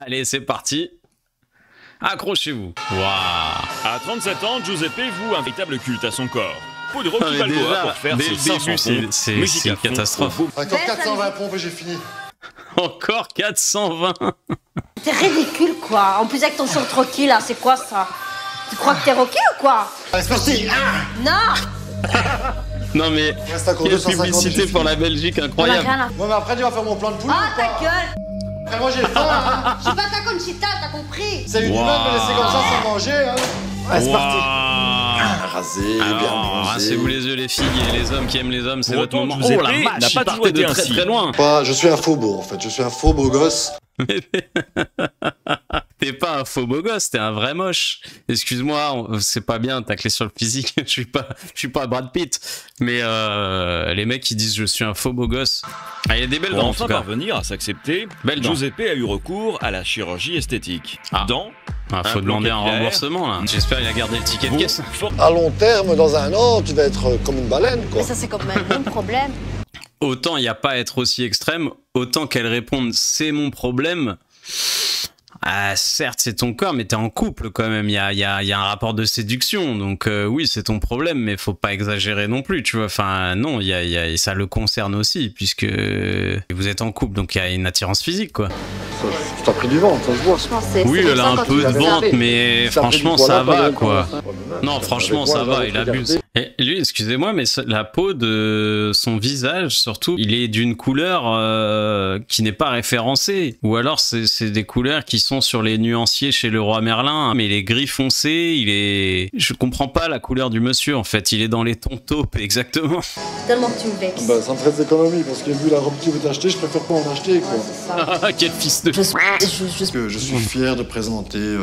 Allez, c'est parti. Accrochez-vous. Waouh. À 37 ans, Giuseppe voue un véritable culte à son corps. Faut de Rocky Balboa pour faire ses 500 pompes. C'est une catastrophe. Encore 420 pompes et j'ai fini. Encore 420. C'est ridicule quoi. En plus avec ton short Rocky là, c'est quoi ça? Tu crois que t'es Rocky ou quoi? Allez, c'est parti. Non. Non mais quelle publicité pour la Belgique incroyable. Ouais mais après tu vas faire mon plan de poulet. Ah ta gueule. Après moi j'ai faim hein. Je suis pas ta Conchita, t'as compris? C'est une humaine de me laisser comme ça sans manger hein. Allez c'est parti. Rasé, bien mangé. Rassez-vous les yeux les filles et les hommes qui aiment les hommes, c'est votre moment. Giuseppe Oh la vache, n'a pas toujours été ainsi. très loin. Je suis un faux beau en fait, je suis un faux beau gosse. T'es pas un faux beau gosse, t'es un vrai moche. Excuse-moi, c'est pas bien, t'as clé sur le physique. je suis pas Brad Pitt. Mais les mecs qui disent je suis un faux beau gosse. Ah, il y a des belles dents en tout cas. Pour enfin parvenir à s'accepter, Giuseppe a eu recours à la chirurgie esthétique. Faut demander un remboursement là. J'espère qu'il a gardé le ticket de caisse. À long terme, dans un an, tu vas être comme une baleine quoi. Mais ça c'est quand même mon problème. Autant il n'y a pas à être aussi extrême, autant qu'elle réponde c'est mon problème. Ah, certes, c'est ton corps, mais t'es en couple quand même. Il y a un rapport de séduction, donc oui, c'est ton problème, mais faut pas exagérer non plus, tu vois. Enfin, non, ça le concerne aussi, puisque vous êtes en couple, donc il y a une attirance physique, quoi. Tu t'as pris du ventre, ça se voit. Oui, elle a un peu de ventre, mais franchement, ça va, quoi. Non, franchement, ça va, il abuse. Et lui, excusez-moi, mais la peau de son visage, surtout, il est d'une couleur qui n'est pas référencée. Ou alors, c'est des couleurs qui sont sur les nuanciers chez le roi Merlin. Mais il est gris foncé, Je comprends pas la couleur du monsieur, en fait. Il est dans les tons taupes, exactement. Tellement que tu me vexes. Bah, ça me ferait des économies, parce que vu la robe que tu veux t'acheter, je préfère pas en acheter, quoi. Ah, quel fils de... Je suis fier de présenter...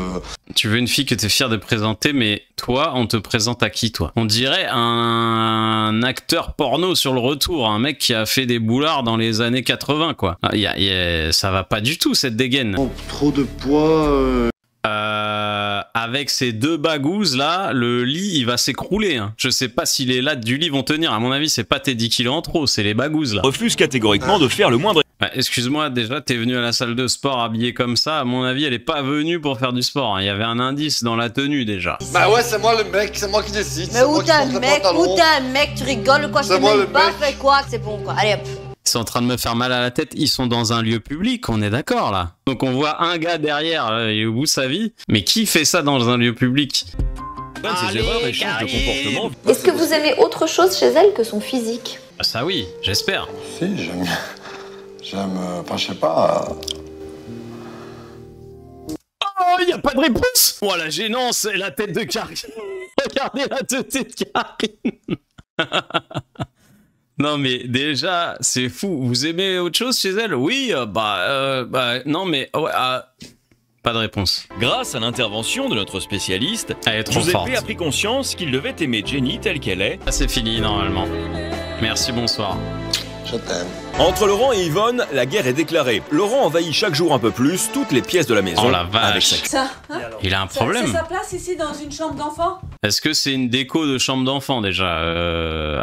Tu veux une fille que t'es fier de présenter, mais toi, on te présente à qui, toi? On dirait un acteur porno sur le retour, un mec qui a fait des boulards dans les années 80, quoi. Ça va pas du tout, cette dégaine. Oh, trop de poids... Avec ces deux bagouses là, le lit il va s'écrouler. Hein. Je sais pas si les lattes du lit vont tenir. À mon avis, c'est pas tes 10 kilos en trop, c'est les bagouses là. Refuse catégoriquement de faire le moindre. Excuse-moi, déjà, t'es venu à la salle de sport habillé comme ça. À mon avis, elle est pas venue pour faire du sport. Hein. Il y avait un indice dans la tenue déjà. Bah ouais, c'est moi le mec, c'est moi qui décide. Mais où t'es un mec, tu rigoles quoi? Je sais même pas fait quoi, c'est bon quoi. Allez hop. Ils sont en train de me faire mal à la tête, ils sont dans un lieu public, on est d'accord là. Donc on voit un gars derrière, il est au bout de sa vie. Mais qui fait ça dans un lieu public? Ses erreurs et change de comportement. Est-ce que vous aimez autre chose chez elle que son physique? Ça oui, j'espère. Si, j'aime, enfin je sais pas... Oh, il n'y a pas de réponse. Oh la gênance, la tête de Karine. Regardez la tête de Karine. Non mais déjà, c'est fou. Vous aimez autre chose chez elle? Oui, non mais... Ouais, pas de réponse. Grâce à l'intervention de notre spécialiste, Giuseppe a pris conscience qu'il devait aimer Jenny telle qu'elle est. Ah, c'est fini normalement. Merci, bonsoir. Je t'aime. Entre Laurent et Yvonne, la guerre est déclarée. Laurent envahit chaque jour un peu plus toutes les pièces de la maison. Oh la vache. Ça, hein? Il a un problème. C'est sa place ici dans une chambre d'enfant? Est-ce que c'est une déco de chambre d'enfant déjà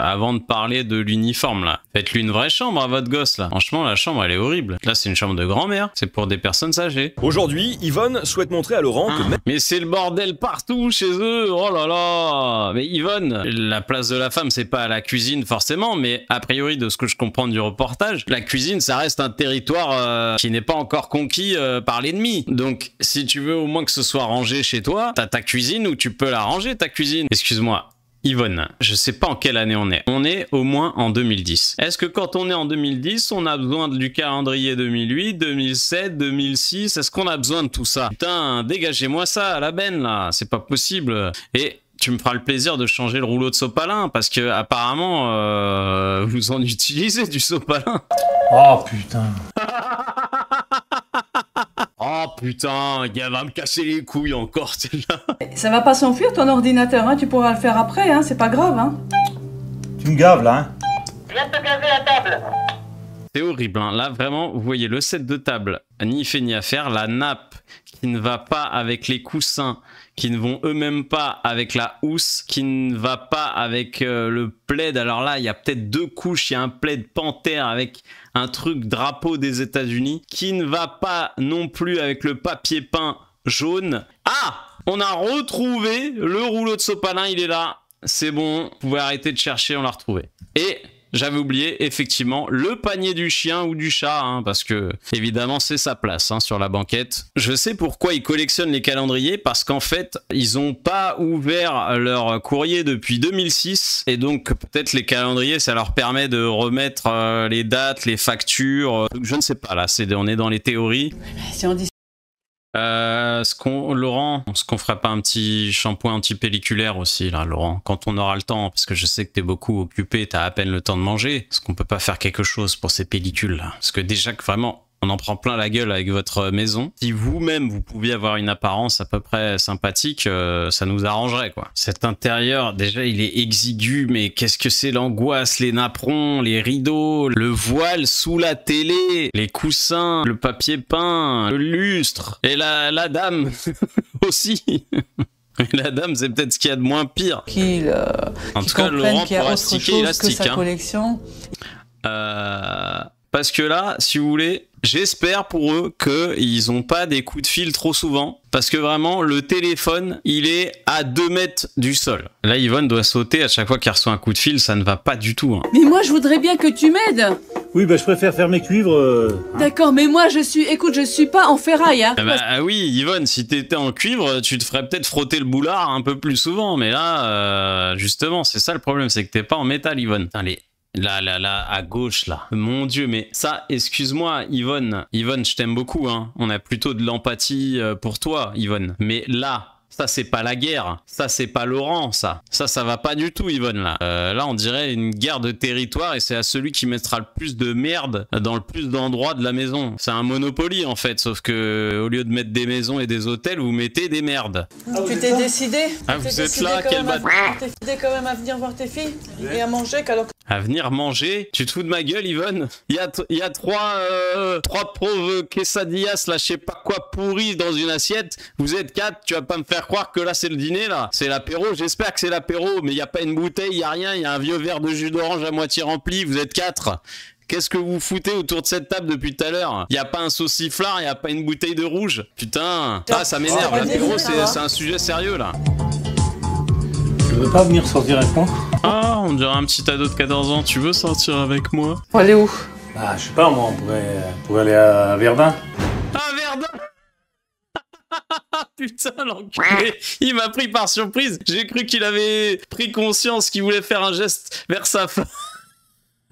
avant de parler de l'uniforme là? Faites-lui une vraie chambre à votre gosse là. Franchement, la chambre elle est horrible. Là, c'est une chambre de grand-mère. C'est pour des personnes âgées. Aujourd'hui, Yvonne souhaite montrer à Laurent que même... Mais c'est le bordel partout chez eux. Oh là là. Mais Yvonne, la place de la femme, c'est pas à la cuisine forcément, mais a priori de ce que je comprends du reportage, la cuisine, ça reste un territoire qui n'est pas encore conquis par l'ennemi. Donc, si tu veux au moins que ce soit rangé chez toi, t'as ta cuisine où tu peux la ranger, ta cuisine. Excuse-moi, Yvonne, je sais pas en quelle année on est. On est au moins en 2010. Est-ce que quand on est en 2010, on a besoin du calendrier 2008, 2007, 2006? Est-ce qu'on a besoin de tout ça? Putain, dégagez-moi ça à la benne, là. C'est pas possible. Et... tu me feras le plaisir de changer le rouleau de sopalin parce que apparemment vous en utilisez du sopalin. Oh putain. Oh putain, elle va me casser les couilles encore celle-là. Ça va pas s'enfuir ton ordinateur, hein? Tu pourras le faire après, hein? C'est pas grave, hein? Tu me gaves là, hein? Viens te gaver à table. C'est horrible, hein. Là, vraiment, vous voyez le set de table, ni fait ni à faire. La nappe qui ne va pas avec les coussins, qui ne vont eux-mêmes pas avec la housse, qui ne va pas avec le plaid. Alors là, il y a peut-être 2 couches. Il y a un plaid panthère avec un truc drapeau des États-Unis, qui ne va pas non plus avec le papier peint jaune. Ah! On a retrouvé le rouleau de sopalin, il est là. C'est bon, vous pouvez arrêter de chercher, on l'a retrouvé. Et j'avais oublié, effectivement, le panier du chien ou du chat, hein, parce que, évidemment, c'est sa place hein, sur la banquette. Je sais pourquoi ils collectionnent les calendriers, parce qu'en fait, ils n'ont pas ouvert leur courrier depuis 2006, et donc peut-être les calendriers, ça leur permet de remettre les dates, les factures, je ne sais pas, là, on est dans les théories. Si on dit... Laurent, est-ce qu'on ferait pas un petit shampoing anti-pelliculaire aussi, là, Laurent, quand on aura le temps, parce que je sais que t'es beaucoup occupé, t'as à peine le temps de manger. Est-ce qu'on peut pas faire quelque chose pour ces pellicules, là? Parce que déjà que vraiment, on en prend plein la gueule avec votre maison. Si vous-même, vous pouviez avoir une apparence à peu près sympathique, ça nous arrangerait, quoi. Cet intérieur, déjà, il est exigu, mais qu'est-ce que c'est l'angoisse, les napperons, les rideaux, le voile sous la télé, les coussins, le papier peint, le lustre, et la dame aussi. La dame, c'est peut-être ce qu'il y a de moins pire. En tout cas, Laurent pourra sticker élastique. Sa collection. Parce que là, si vous voulez, j'espère pour eux qu'ils n'ont pas des coups de fil trop souvent. Parce que vraiment, le téléphone, il est à 2 mètres du sol. Là, Yvonne doit sauter à chaque fois qu'elle reçoit un coup de fil, ça ne va pas du tout. Hein. Mais moi, je voudrais bien que tu m'aides. Oui, bah je préfère faire mes cuivres. D'accord, mais moi, je suis pas en ferraille. Hein. Ah oui, Yvonne, si t'étais en cuivre, tu te ferais peut-être frotter le boulard un peu plus souvent. Mais là, justement, c'est ça le problème, c'est que t'es pas en métal, Yvonne. Putain, Là, à gauche, là. Mon Dieu, mais ça, excuse-moi, Yvonne. Yvonne, je t'aime beaucoup, hein. On a plutôt de l'empathie pour toi, Yvonne. Mais là, ça, c'est pas la guerre. Ça, c'est pas Laurent, ça. Ça va pas du tout, Yvonne, là. Là, on dirait une guerre de territoire et c'est à celui qui mettra le plus de merde dans le plus d'endroits de la maison. C'est un Monopoly, en fait, sauf que au lieu de mettre des maisons et des hôtels, vous mettez des merdes. Tu t'es décidé? Ah, vous êtes là, quel bâtard. T'es décidé quand même à venir voir tes filles et à manger qu'alors... À venir manger? Tu te fous de ma gueule, Yvonne? Il y a trois pauvres quesadillas, là, je sais pas quoi, pourris dans une assiette. Vous êtes 4, tu vas pas me faire croire que là, c'est le dîner, là. C'est l'apéro, j'espère que c'est l'apéro, mais il y a pas une bouteille, il y a rien, il y a un vieux verre de jus d'orange à moitié rempli, vous êtes 4. Qu'est-ce que vous foutez autour de cette table depuis tout à l'heure? Y a pas un sauciflard, y a pas une bouteille de rouge? Putain, ah, ça m'énerve, l'apéro, c'est un sujet sérieux, là. Tu veux pas venir sortir avec moi? Ah, on dirait un petit ado de 14 ans. Tu veux sortir avec moi? Faut aller où? Bah, je sais pas, moi, on pourrait aller à Verdun. Ah, Verdun. Putain, l'enculé. Il m'a pris par surprise. J'ai cru qu'il avait pris conscience qu'il voulait faire un geste vers sa femme.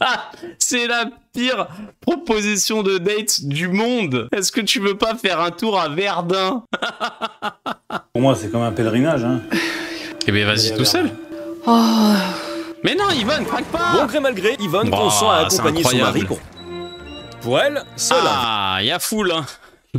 Ah, c'est la pire proposition de date du monde. Est-ce que tu veux pas faire un tour à Verdun? Pour moi, c'est comme un pèlerinage, hein. Eh ben vas-y tout seul. Oh. Mais non, Yvonne, craque pas. Bon gré mal gré, Yvonne consent à accompagner son mari pour elle, seule. Ah, y a foule, hein.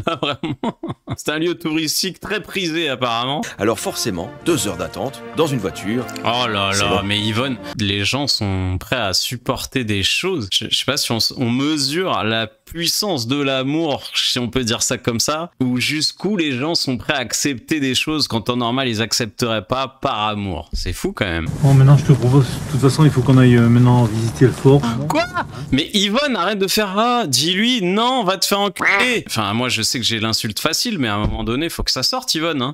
Là, vraiment. C'est un lieu touristique très prisé, apparemment. Alors forcément, 2 heures d'attente dans une voiture. Oh là là, mais Yvonne, les gens sont prêts à supporter des choses. Je sais pas si on mesure la puissance de l'amour, si on peut dire ça comme ça, ou jusqu'où les gens sont prêts à accepter des choses quand en normal ils accepteraient pas par amour. C'est fou quand même. Bon, maintenant je te propose, de toute façon il faut qu'on aille maintenant visiter le fort. Quoi? Mais Yvonne, arrête de faire ah, dis-lui non, va te faire enculer. Enfin, moi je sais que j'ai l'insulte facile, mais à un moment donné, faut que ça sorte, Yvonne. Hein.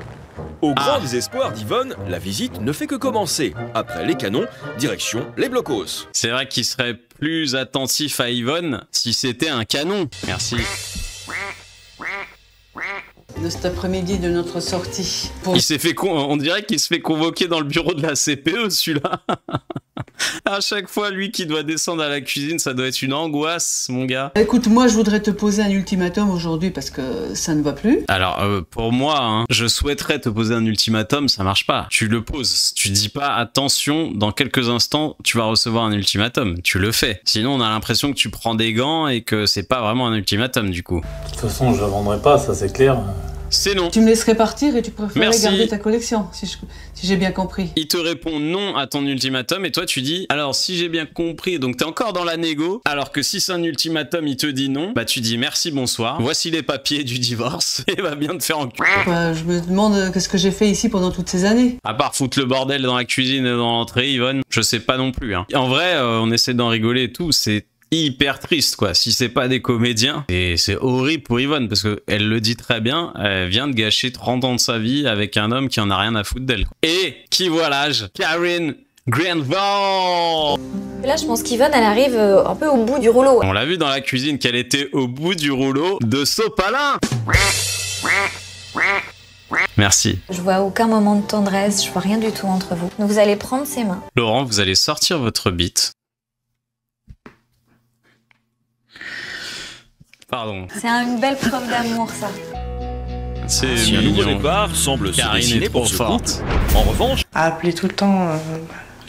Au grand désespoir d'Yvonne, la visite ne fait que commencer. Après les canons, direction les blocos. C'est vrai qu'il serait plus attentif à Yvonne si c'était un canon. Merci. De cet après-midi de notre sortie. Il s'est fait on dirait qu'il se fait convoquer dans le bureau de la CPE, celui-là. À chaque fois, lui qui doit descendre à la cuisine, ça doit être une angoisse, mon gars. Écoute, moi, je voudrais te poser un ultimatum aujourd'hui parce que ça ne va plus. Alors, pour moi, hein, je souhaiterais te poser un ultimatum, ça marche pas. Tu le poses. Tu dis pas, attention, dans quelques instants, tu vas recevoir un ultimatum. Tu le fais. Sinon, on a l'impression que tu prends des gants et que c'est pas vraiment un ultimatum, du coup. De toute façon, je la vendrai pas, ça c'est clair. c'est non. Tu me laisserais partir et tu préférerais Merci. garder ta collection, si j'ai bien compris. Il te répond non à ton ultimatum et toi tu dis alors si j'ai bien compris, donc t'es encore dans la négo, alors que si c'est un ultimatum il te dit non, bah tu dis merci bonsoir, voici les papiers du divorce et va bien te faire enculer. Bah, je me demande qu'est-ce que j'ai fait ici pendant toutes ces années. À part foutre le bordel dans la cuisine et dans l'entrée, Yvonne, je sais pas non plus. Hein. En vrai, on essaie d'en rigoler et tout, c'est hyper triste quoi. Si c'est pas des comédiens, et c'est horrible pour Yvonne parce que elle le dit très bien, elle vient de gâcher 30 ans de sa vie avec un homme qui en a rien à foutre d'elle. Et qui voit l'âge, Karen Granville. Là, je pense qu'Yvonne, elle arrive un peu au bout du rouleau. On l'a vu dans la cuisine qu'elle était au bout du rouleau de sopalin. Merci. Je vois aucun moment de tendresse, je vois rien du tout entre vous. Donc vous allez prendre ses mains. Laurent, vous allez sortir votre bite. Pardon. C'est une belle preuve d'amour, ça. C'est Si un nouveau mignon. départ semble se Karine dessiner est trop pour ce forte. couple, en revanche, À appeler tout le temps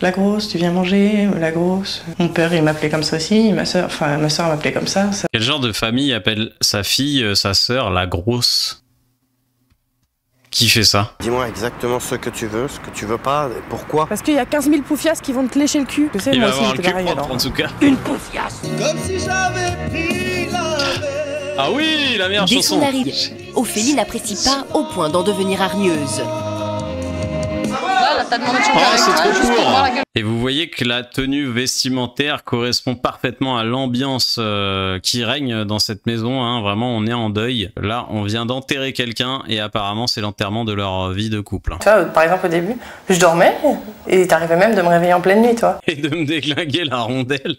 la grosse, tu viens manger, la grosse. Mon père, il m'appelait comme ça aussi, ma soeur m'appelait comme ça. Quel genre de famille appelle sa fille, sa sœur, la grosse? Qui fait ça? Dis-moi exactement ce que tu veux pas, et pourquoi. Parce qu'il y a 15 000 poufiasses qui vont te lécher le cul. Tu sais, Il moi va aussi, avoir le j'étais cul pareil, propre alors. en tout cas. Une poufiasse. Comme si j'avais pris la mer. Ah oui, la meilleure Dès chanson. son arrivée, Ophélie n'apprécie pas au point d'en devenir hargneuse. Oh, c'est trop court. Et vous voyez que la tenue vestimentaire correspond parfaitement à l'ambiance qui règne dans cette maison. Hein. Vraiment, on est en deuil. Là, on vient d'enterrer quelqu'un et apparemment, c'est l'enterrement de leur vie de couple. Tu vois, par exemple, au début, je dormais et t'arrivais même de me réveiller en pleine nuit, toi. Et de me déglinguer la rondelle.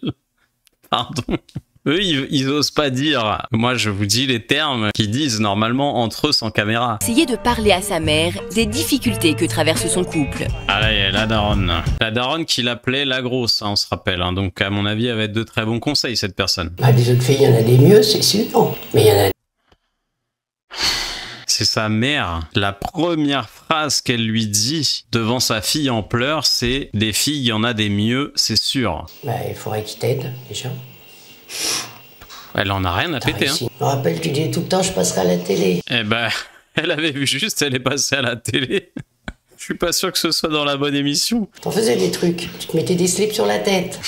Pardon. Eux, ils osent pas dire. Moi, je vous dis les termes qu'ils disent normalement entre eux sans caméra. Essayez de parler à sa mère des difficultés que traverse son couple. Ah là, il y a la daronne. La daronne qui l'appelait la grosse, hein, on se rappelle. Hein. Donc, à mon avis, elle va être de très bons conseils, cette personne. Bah, des autres filles, il y en a des mieux, c'est sûr. Mais il y en a. C'est sa mère. La première phrase qu'elle lui dit devant sa fille en pleurs, c'est « Des filles, il y en a des mieux, c'est sûr. » Bah, il faudrait qu'il t'aide, déjà. Elle en a rien à péter. Hein. Je me rappelle, tu dis tout le temps, je passerai à la télé. Eh ben, elle avait vu juste, elle est passée à la télé. Je suis pas sûr que ce soit dans la bonne émission. T'en faisais des trucs, tu te mettais des slips sur la tête.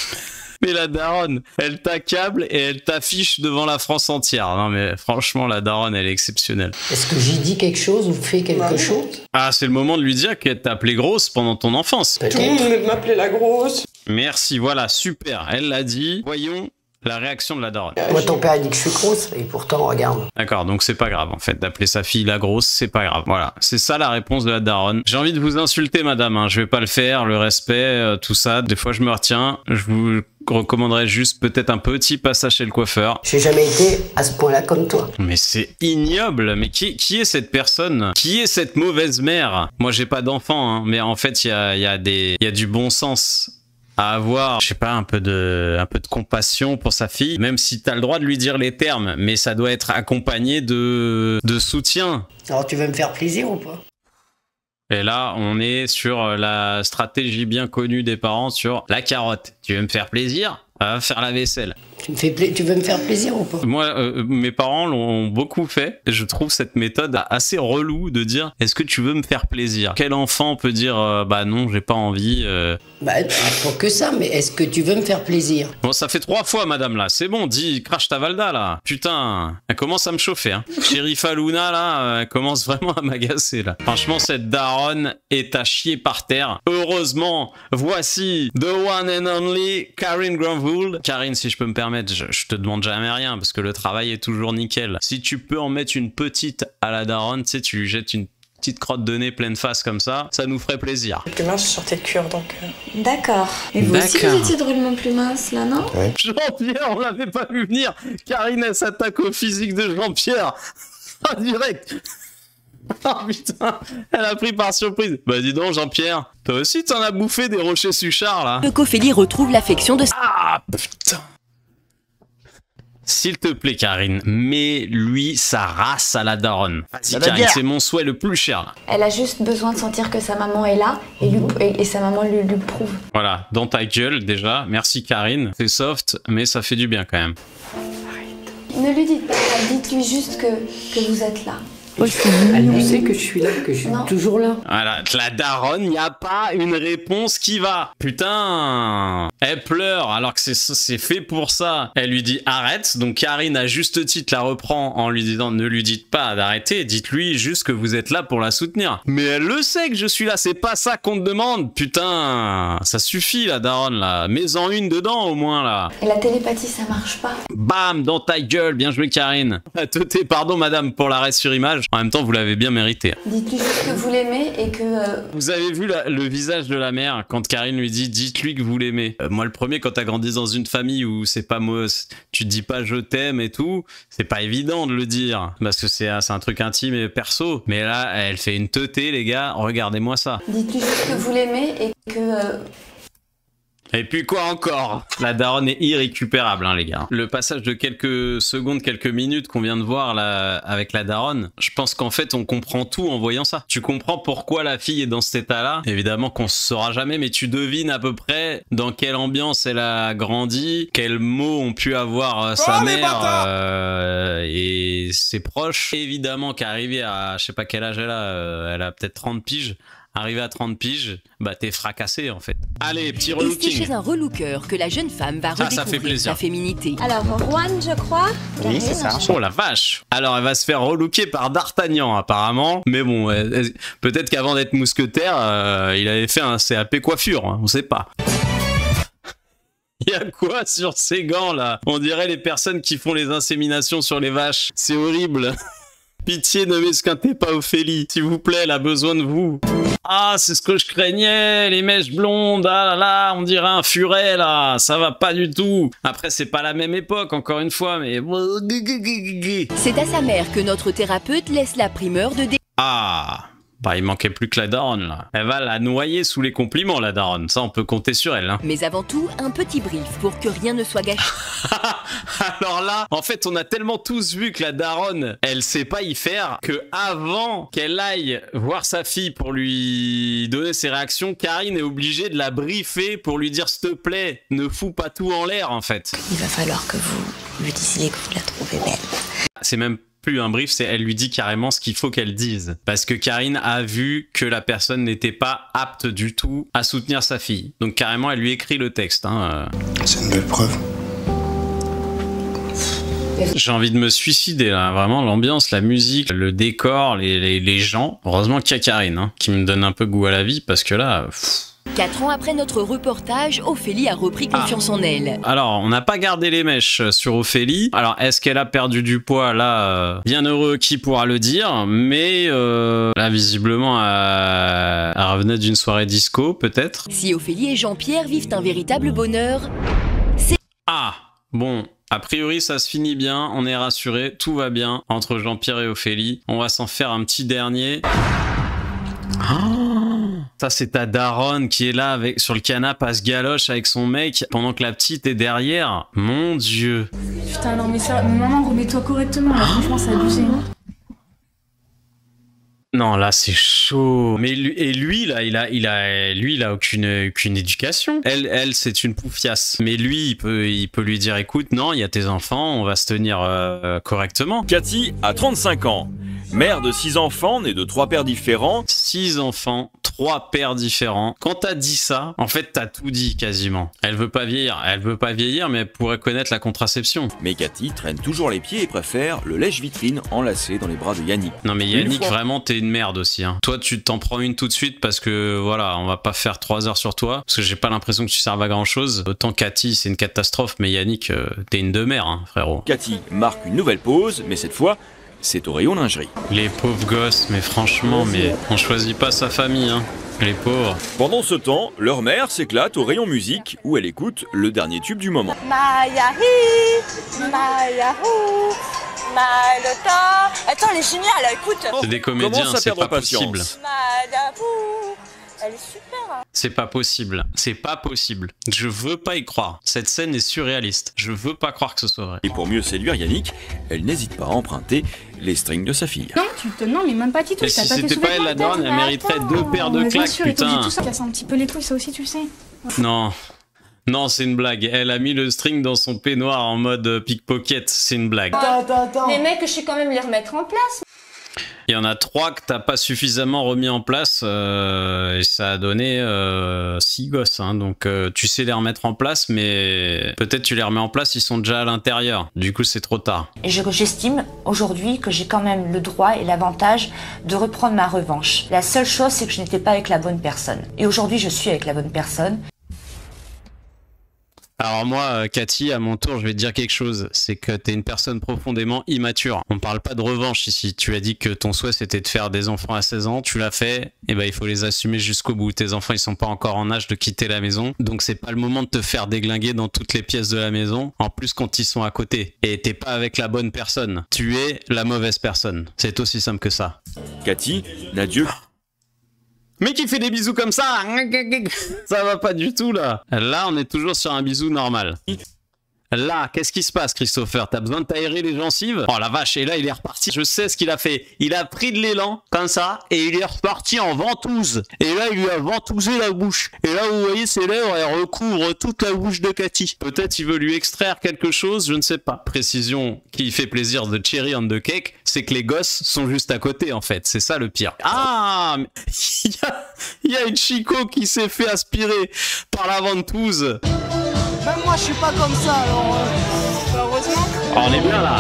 Mais la daronne, elle t'accable et elle t'affiche devant la France entière. Non mais franchement, la daronne, elle est exceptionnelle. Est-ce que j'ai dit quelque chose ou fait quelque chose? Ah, c'est le moment de lui dire qu'elle t'a appelé grosse pendant ton enfance. Tout le monde m'appelait la grosse. Merci, voilà, super. Elle l'a dit. Voyons la réaction de la daronne. Moi, ton père a dit que je suis grosse, et pourtant, regarde. D'accord, donc c'est pas grave en fait, d'appeler sa fille la grosse, c'est pas grave. Voilà, c'est ça la réponse de la daronne. J'ai envie de vous insulter madame, hein. Je vais pas le faire, le respect, tout ça, des fois je me retiens. Je vous recommanderais juste peut-être un petit passage chez le coiffeur. J'ai jamais été à ce point-là comme toi. Mais c'est ignoble, mais qui est cette personne? Qui est cette mauvaise mère? Moi j'ai pas d'enfant, hein, mais en fait il y a du bon sens à avoir, je sais pas, un peu de compassion pour sa fille, même si t'as le droit de lui dire les termes, mais ça doit être accompagné de soutien. Alors tu veux me faire plaisir ou pas? Et là, on est sur la stratégie bien connue des parents sur la carotte. Tu veux me faire plaisir? Va faire la vaisselle. Tu veux me faire plaisir ou pas? Moi, mes parents l'ont beaucoup fait. Et je trouve cette méthode assez relou de dire « Est-ce que tu veux me faire plaisir ?» Quel enfant peut dire bah non, j'ai pas envie Bah, pour que ça, mais est-ce que tu veux me faire plaisir? Bon, ça fait 3 fois, madame, là. C'est bon, dis, crache ta Valda, là. Putain, elle commence à me chauffer, hein. Sheriff Luna, là, elle commence vraiment à m'agacer, là. Franchement, cette daronne est à chier par terre. Heureusement, voici the one and only Karen Granville. Karine, si je peux me permettre, je te demande jamais rien, parce que le travail est toujours nickel. Si tu peux en mettre une petite à la daronne, tu sais, tu lui jettes une petite crotte de nez pleine face comme ça nous ferait plaisir. Plus mince, je sortais de cure, donc... D'accord. Et vous aussi, vous étiez drôlement plus mince, là, non? Ouais. Jean-Pierre, on l'avait pas vu venir. Karine, elle s'attaque au physique de Jean-Pierre. En direct. Oh putain, elle a pris par surprise. Bah dis donc, Jean-Pierre, toi aussi t'en as bouffé des rochers Suchard, là. Que qu'Ophélie retrouve l'affection de... Ah putain. S'il te plaît, Karine, mets-lui sa race à la daronne. Vas-y, Karine, c'est mon souhait le plus cher, là. Elle a juste besoin de sentir que sa maman est là et sa maman lui prouve. Voilà, dans ta gueule, déjà. Merci, Karine. C'est soft, mais ça fait du bien, quand même. Ne lui dites pas, dites-lui juste que vous êtes là. Elle sait que je suis là, que je suis toujours là. Voilà, la daronne, il n'y a pas une réponse qui va. Putain, elle pleure alors que c'est fait pour ça. Elle lui dit arrête, donc Karine à juste titre la reprend en lui disant ne lui dites pas d'arrêter, dites-lui juste que vous êtes là pour la soutenir. Mais elle le sait que je suis là, c'est pas ça qu'on te demande. Putain, ça suffit la daronne là, mets-en une dedans au moins là. Et la télépathie ça marche pas. Bam, dans ta gueule, bien joué Karine. Pardon madame pour l'arrêt sur image, en même temps vous l'avez bien mérité. Dites-lui juste que vous l'aimez et que... Vous avez vu le visage de la mère quand Karine lui dit dites-lui que vous l'aimez. Moi le premier, quand t'as grandi dans une famille où c'est pas moi, tu te dis pas je t'aime et tout, c'est pas évident de le dire parce que c'est un truc intime et perso. Mais là elle fait une teuté les gars, regardez-moi ça. Dites-lui juste que vous l'aimez et que... Et puis quoi encore? La daronne est irrécupérable, hein, les gars. Le passage de quelques secondes, quelques minutes qu'on vient de voir là, avec la daronne, je pense qu'en fait, on comprend tout en voyant ça. Tu comprends pourquoi la fille est dans cet état-là. Évidemment qu'on se saura jamais, mais tu devines à peu près dans quelle ambiance elle a grandi, quels mots ont pu avoir sa mère et ses proches. Évidemment qu'arriver à, je sais pas quel âge elle a peut-être 30 piges. Arrivé à 30 piges, bah t'es fracassé en fait. Allez, petit relooking. Et c'est chez un relooker que la jeune femme va redécouvrir sa féminité. Alors, Juan, je crois. Oui, c'est ça. Oh la vache. Alors elle va se faire relooker par D'Artagnan apparemment. Mais bon, peut-être qu'avant d'être mousquetaire, il avait fait un CAP coiffure, hein, on sait pas. Il y a quoi sur ces gants là? On dirait les personnes qui font les inséminations sur les vaches. C'est horrible. Pitié, ne m'esquintez pas Ophélie, s'il vous plaît, elle a besoin de vous. Ah, c'est ce que je craignais, les mèches blondes, ah là là, on dirait un furet là, ça va pas du tout. Après, c'est pas la même époque, encore une fois, mais... C'est à sa mère que notre thérapeute laisse la primeur de... Ah, bah il manquait plus que la daronne là. Elle va la noyer sous les compliments la daronne, ça on peut compter sur elle. Hein. Mais avant tout, un petit brief pour que rien ne soit gâché. Alors là, en fait, on a tellement tous vu que la daronne, elle sait pas y faire, que avant qu'elle aille voir sa fille pour lui donner ses réactions, Karine est obligée de la briefer pour lui dire s'il te plaît, ne fous pas tout en l'air en fait. Il va falloir que vous lui disiez que vous la trouvez belle. C'est même plus un brief, c'est elle lui dit carrément ce qu'il faut qu'elle dise. Parce que Karine a vu que la personne n'était pas apte du tout à soutenir sa fille. Donc carrément, elle lui écrit le texte. Hein. C'est une belle preuve. J'ai envie de me suicider là, vraiment l'ambiance, la musique, le décor, les gens. Heureusement qu'il y a Karine, hein, qui me donne un peu goût à la vie parce que là... 4 ans après notre reportage, Ophélie a repris confiance en elle. Alors, on n'a pas gardé les mèches sur Ophélie. Alors, est-ce qu'elle a perdu du poids? Là, bien heureux, qui pourra le dire. Mais là, visiblement, elle revenait d'une soirée disco, peut-être. Si Ophélie et Jean-Pierre vivent un véritable bonheur, c'est... Ah, bon... A priori, ça se finit bien, on est rassuré, tout va bien entre Jean-Pierre et Ophélie. On va s'en faire un petit dernier. Oh, ça, c'est ta daronne qui est là avec, sur le canapé à se galoche avec son mec pendant que la petite est derrière. Mon Dieu. Putain, non mais ça, maman, remets-toi correctement, là, franchement, c'est abusé. Non, là, c'est chaud. Mais lui, là, il a aucune éducation. Elle, c'est une poufiasse. Mais lui, il peut lui dire, écoute, non, il y a tes enfants, on va se tenir correctement. Cathy a 35 ans. Mère de 6 enfants, née de 3 pères différents. 6 enfants, 3 pères différents. Quand t'as dit ça, en fait, t'as tout dit quasiment. Elle veut pas vieillir, mais elle pourrait connaître la contraception. Mais Cathy traîne toujours les pieds et préfère le lèche-vitrine enlacé dans les bras de Yannick. Non mais Yannick, vraiment, t'es une merde aussi. Hein. Toi, tu t'en prends une tout de suite parce que, voilà, on va pas faire 3 heures sur toi, parce que j'ai pas l'impression que tu serves à grand chose. Autant Cathy, c'est une catastrophe, mais Yannick, t'es une demeure, hein, frérot. Cathy marque une nouvelle pause, mais cette fois, c'est au rayon lingerie. Les pauvres gosses, mais franchement, mais on choisit pas sa famille, hein. Les pauvres. Pendant ce temps, leur mère s'éclate au rayon musique où elle écoute le dernier tube du moment. Attends, elle est géniale, écoute. C'est des comédiens, c'est pas possible. Elle est super. Hein. C'est pas possible. C'est pas possible. Je veux pas y croire. Cette scène est surréaliste. Je veux pas croire que ce soit vrai. Et pour mieux séduire Yannick, elle n'hésite pas à emprunter les strings de sa fille. Non, mais même pas Tito. Mais si c'était pas elle la daronne, elle mériterait 2 paires de claques, putain. Tout ça casse un petit peu les couilles, ça aussi, tu le sais. Non. Non, c'est une blague. Elle a mis le string dans son peignoir en mode pickpocket. C'est une blague. Attends. Les mecs, je sais quand même les remettre en place. Il y en a 3 que t'as pas suffisamment remis en place et ça a donné 6 gosses. Hein, donc tu sais les remettre en place, mais peut-être tu les remets en place, ils sont déjà à l'intérieur. Du coup, c'est trop tard. Et j'estime aujourd'hui que j'ai quand même le droit et l'avantage de reprendre ma revanche. La seule chose, c'est que je n'étais pas avec la bonne personne. Et aujourd'hui, je suis avec la bonne personne. Alors moi, Cathy, à mon tour, je vais te dire quelque chose. C'est que t'es une personne profondément immature. On parle pas de revanche ici. Tu as dit que ton souhait, c'était de faire des enfants à 16 ans. Tu l'as fait. Et ben, il faut les assumer jusqu'au bout. Tes enfants, ils sont pas encore en âge de quitter la maison. Donc, c'est pas le moment de te faire déglinguer dans toutes les pièces de la maison. En plus, quand ils sont à côté. Et t'es pas avec la bonne personne. Tu es la mauvaise personne. C'est aussi simple que ça. Cathy, n'adieu. Mais qui fait des bisous comme ça, ça va pas du tout là. Là, on est toujours sur un bisou normal. Là, qu'est-ce qui se passe, Christopher? T'as besoin de t'aérer les gencives? Oh la vache, et là, il est reparti. Je sais ce qu'il a fait. Il a pris de l'élan, comme ça, et il est reparti en ventouse. Et là, il lui a ventousé la bouche. Et là, vous voyez, ses lèvres, elles recouvrent toute la bouche de Cathy. Peut-être il veut lui extraire quelque chose, je ne sais pas. Précision qui fait plaisir de Cherry on the Cake, c'est que les gosses sont juste à côté, en fait. C'est ça le pire. Ah, il y a une Chico qui s'est fait aspirer par la ventouse. Même moi je suis pas comme ça alors heureusement. Oh, on est bien là.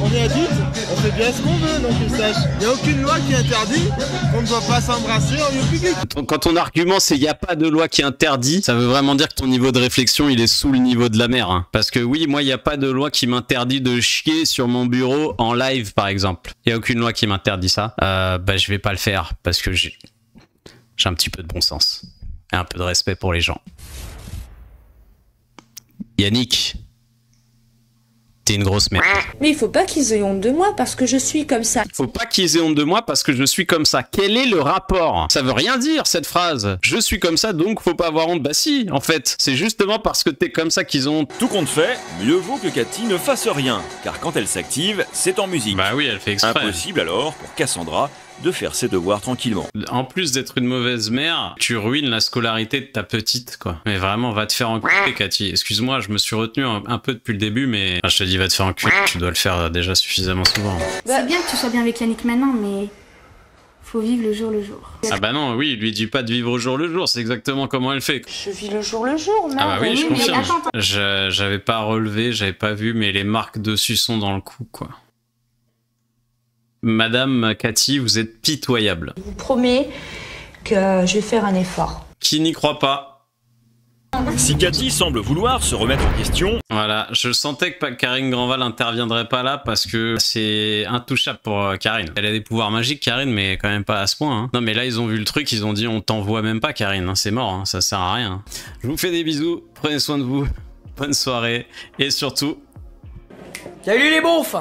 On est adulte, on fait bien ce qu'on veut donc tu saches. Il n'y a aucune loi qui interdit, on ne doit pas s'embrasser en lieu public. Quand ton argument c'est il n'y a pas de loi qui interdit, ça veut vraiment dire que ton niveau de réflexion il est sous le niveau de la mer. Hein. Parce que oui, moi il n'y a pas de loi qui m'interdit de chier sur mon bureau en live par exemple. Il n'y a aucune loi qui m'interdit ça. Bah je vais pas le faire parce que j'ai un petit peu de bon sens. Et un peu de respect pour les gens. Yannick, t'es une grosse merde. Mais il faut pas qu'ils aient honte de moi parce que je suis comme ça. Faut pas qu'ils aient honte de moi parce que je suis comme ça. Quel est le rapport? Ça veut rien dire cette phrase. Je suis comme ça donc faut pas avoir honte. Bah si, en fait, c'est justement parce que t'es comme ça qu'ils ont honte. Tout compte fait, mieux vaut que Cathy ne fasse rien, car quand elle s'active, c'est en musique. Bah oui, elle fait exprès. Impossible alors pour Cassandra de faire ses devoirs tranquillement. En plus d'être une mauvaise mère, tu ruines la scolarité de ta petite, quoi. Mais vraiment, va te faire enculer, Cathy. Excuse-moi, je me suis retenu un peu depuis le début, mais enfin, je te dis, va te faire enculer. Tu dois le faire déjà suffisamment souvent. C'est bien que tu sois bien avec Yannick maintenant, mais faut vivre le jour le jour. Ah bah non, oui, lui dis pas de vivre au jour le jour, c'est exactement comment elle fait. Je vis le jour, merde. Ah bah oui, je confirme. Attends. J'avais pas relevé, j'avais pas vu, mais les marques dessus sont dans le cou, quoi. Madame Cathy, vous êtes pitoyable. Je vous promets que je vais faire un effort. Qui n'y croit pas? Si Cathy semble vouloir se remettre en question... Voilà, je sentais que Karine Grandval interviendrait pas là parce que c'est intouchable pour Karine. Elle a des pouvoirs magiques, Karine, mais quand même pas à ce point. Hein. Non mais là, ils ont vu le truc, ils ont dit on t'envoie même pas, Karine. Hein. C'est mort, hein. Ça sert à rien. Je vous fais des bisous, prenez soin de vous, bonne soirée et surtout... Salut les beaufs!